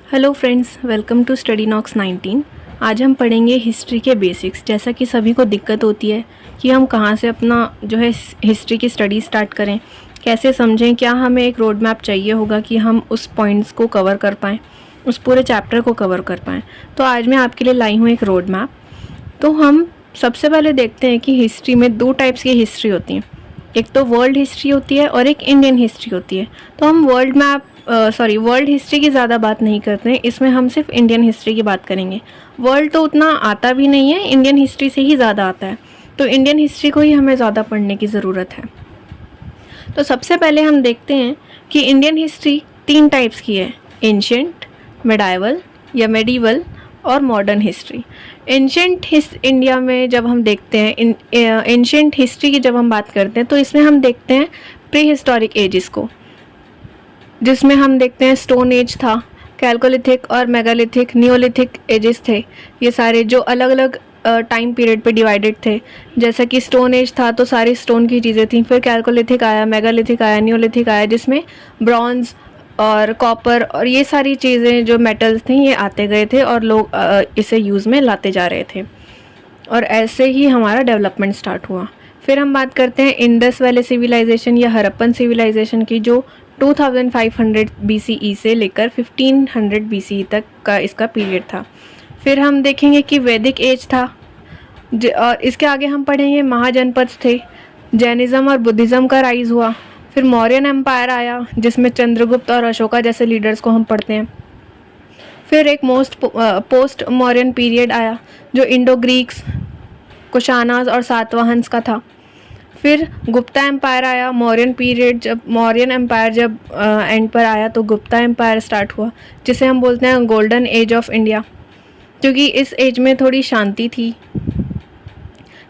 Hello friends, welcome to study Nox 19। आज हम पढ़ेंगे हिस्ट्री के बेसिक्स। जैसा कि सभी को दिक्कत होती है कि हम कहाँ से अपना जो है हिस्ट्री की स्टडी स्टार्ट करें, कैसे समझें, क्या हमें एक रोड मैप चाहिए होगा कि हम उस पॉइंट्स को कवर कर पाएँ, उस पूरे चैप्टर को कवर कर पाएँ। तो आज मैं आपके लिए लाई हूँ एक रोड मैप। तो हम सबसे पहले देखते हैं कि हिस्ट्री में दो टाइप्स की हिस्ट्री होती हैं, एक तो वर्ल्ड हिस्ट्री होती है और एक इंडियन हिस्ट्री होती है। तो हम वर्ल्ड हिस्ट्री की ज़्यादा बात नहीं करते हैं, इसमें हम सिर्फ इंडियन हिस्ट्री की बात करेंगे। वर्ल्ड तो उतना आता भी नहीं है, इंडियन हिस्ट्री से ही ज़्यादा आता है, तो इंडियन हिस्ट्री को ही हमें ज़्यादा पढ़ने की ज़रूरत है। तो सबसे पहले हम देखते हैं कि इंडियन हिस्ट्री तीन टाइप्स की है, एंशिएंट, मेडाइवल या मेडिवल और मॉडर्न हिस्ट्री। एंशिएंट इंडिया में जब हम देखते हैं, एंशिएंट हिस्ट्री की जब हम बात करते हैं तो इसमें हम देखते हैं प्री हिस्टोरिक एजेस को, जिसमें हम देखते हैं स्टोन एज था, कैल्कोलिथिक और मेगालिथिक, नियोलिथिक एजेस थे। ये सारे जो अलग अलग टाइम पीरियड पे डिवाइडेड थे। जैसा कि स्टोन एज था तो सारी स्टोन की चीज़ें थी, फिर कैल्कोलिथिक आया, मेगालिथिक आया, नियोलिथिक आया, जिसमें ब्रॉन्ज और कॉपर और ये सारी चीज़ें जो मेटल्स थी ये आते गए थे और लोग इसे यूज़ में लाते जा रहे थे, और ऐसे ही हमारा डेवलपमेंट स्टार्ट हुआ। फिर हम बात करते हैं इंडस वैली सिविलाइजेशन या हड़प्पन सिविलाइजेशन की, जो 2500 BCE से लेकर 1500 BCE तक का इसका पीरियड था। फिर हम देखेंगे कि वैदिक एज था, और इसके आगे हम पढ़ेंगे महाजनपद थे, जैनिज़्म और बुद्धिज़्म का राइज हुआ। फिर मौर्यन एम्पायर आया, जिसमें चंद्रगुप्त और अशोका जैसे लीडर्स को हम पढ़ते हैं। फिर एक पोस्ट मौर्यन पीरियड आया, जो इंडो ग्रीक्स, कुशानाज और सातवाहन्स का था। फिर गुप्ता एम्पायर आया, मौर्यन पीरियड, जब मौर्यन एम्पायर जब एंड पर आया तो गुप्ता एम्पायर स्टार्ट हुआ, जिसे हम बोलते हैं गोल्डन एज ऑफ इंडिया, क्योंकि इस एज में थोड़ी शांति थी।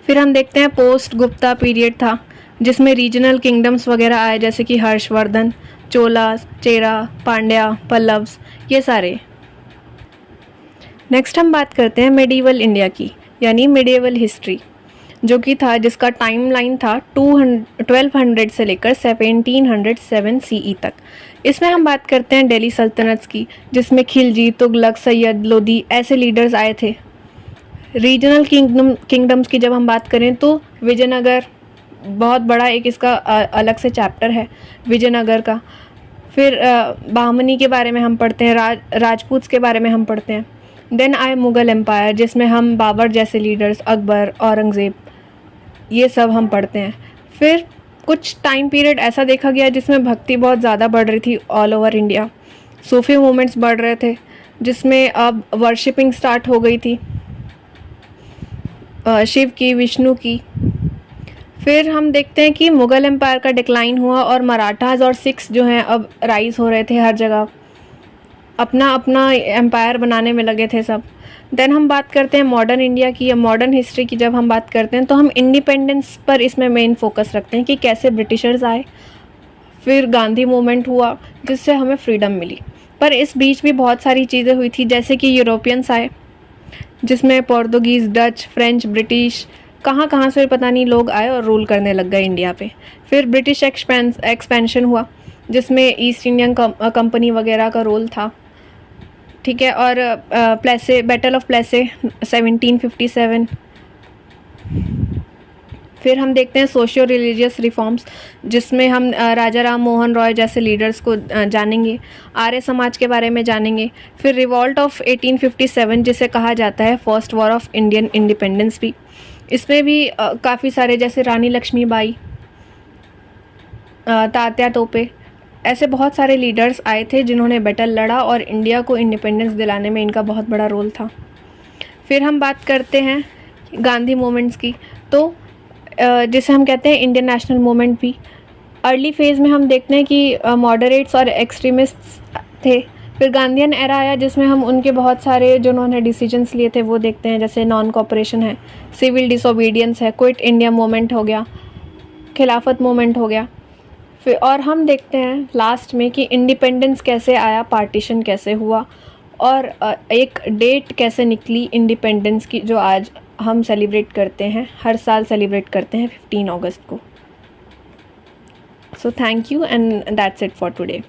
फिर हम देखते हैं पोस्ट गुप्ता पीरियड था, जिसमें रीजनल किंगडम्स वगैरह आए, जैसे कि हर्षवर्धन, चोलास, चेरा, पांड्या, पल्लव्स, ये सारे। नेक्स्ट हम बात करते हैं मेडिवल इंडिया की, यानी मिडिएवल हिस्ट्री, जो कि था, जिसका टाइमलाइन था 1200 से लेकर 1707 CE तक। इसमें हम बात करते हैं दिल्ली सल्तनत की, जिसमें खिलजी, तुगलक, सैयद, लोदी ऐसे लीडर्स आए थे। रीजनल किंगडम्स की जब हम बात करें तो विजयनगर बहुत बड़ा एक इसका अलग से चैप्टर है, विजयनगर का। फिर बहमनी के बारे में हम पढ़ते हैं, राजपूत्स के बारे में हम पढ़ते हैं। देन आए मुग़ल एम्पायर, जिसमें हम बाबर जैसे लीडर्स, अकबर, औरंगज़ेब, ये सब हम पढ़ते हैं। फिर कुछ टाइम पीरियड ऐसा देखा गया जिसमें भक्ति बहुत ज़्यादा बढ़ रही थी ऑल ओवर इंडिया, सूफी मूवमेंट्स बढ़ रहे थे, जिसमें अब वर्शिपिंग स्टार्ट हो गई थी शिव की, विष्णु की। फिर हम देखते हैं कि मुग़ल एम्पायर का डिक्लाइन हुआ और मराठास और सिख्स जो हैं अब राइज हो रहे थे, हर जगह अपना अपना एम्पायर बनाने में लगे थे सब। देन हम बात करते हैं मॉडर्न इंडिया की या मॉडर्न हिस्ट्री की। जब हम बात करते हैं तो हम इंडिपेंडेंस पर इसमें मेन फोकस रखते हैं कि कैसे ब्रिटिशर्स आए, फिर गांधी मूवमेंट हुआ जिससे हमें फ्रीडम मिली। पर इस बीच भी बहुत सारी चीज़ें हुई थी, जैसे कि यूरोपियंस आए, जिसमें पोर्तुगीज़, डच, फ्रेंच, ब्रिटिश, कहाँ कहाँ से पता नहीं लोग आए और रूल करने लग गए इंडिया पे। फिर ब्रिटिश एक्सपेंशन हुआ, जिसमें ईस्ट इंडियन कंपनी वगैरह का रोल था, ठीक है। और प्लेसे, बैटल ऑफ प्लेसे 1757। फिर हम देखते हैं सोशियो रिलीजियस रिफॉर्म्स, जिसमें हम राजा राम मोहन रॉय जैसे लीडर्स को जानेंगे, आर्य समाज के बारे में जानेंगे। फिर रिवॉल्ट ऑफ 1857, जिसे कहा जाता है first war of Indian independence भी, इसमें भी काफ़ी सारे, जैसे रानी लक्ष्मीबाई, तात्या टोपे, ऐसे बहुत सारे लीडर्स आए थे जिन्होंने बैटल लड़ा और इंडिया को इंडिपेंडेंस दिलाने में इनका बहुत बड़ा रोल था। फिर हम बात करते हैं गांधी मूवमेंट्स की, तो जिसे हम कहते हैं इंडियन नेशनल मूवमेंट भी। अर्ली फेज़ में हम देखते हैं कि मॉडरेट्स और एक्सट्रीमिस्ट्स थे। फिर गांधीयन एरा आया, जिसमें हम उनके बहुत सारे जो उन्होंने डिसीजंस लिए थे वो देखते हैं, जैसे नॉन कॉपरेशन है, सिविल डिसोबीडियंस है, क्विट इंडिया मूवमेंट हो गया, खिलाफत मूवमेंट हो गया। फिर और हम देखते हैं लास्ट में कि इंडिपेंडेंस कैसे आया, पार्टीशन कैसे हुआ, और एक डेट कैसे निकली इंडिपेंडेंस की, जो आज हम सेलिब्रेट करते हैं, हर साल सेलिब्रेट करते हैं 15 अगस्त को। So thank you and that's it for today.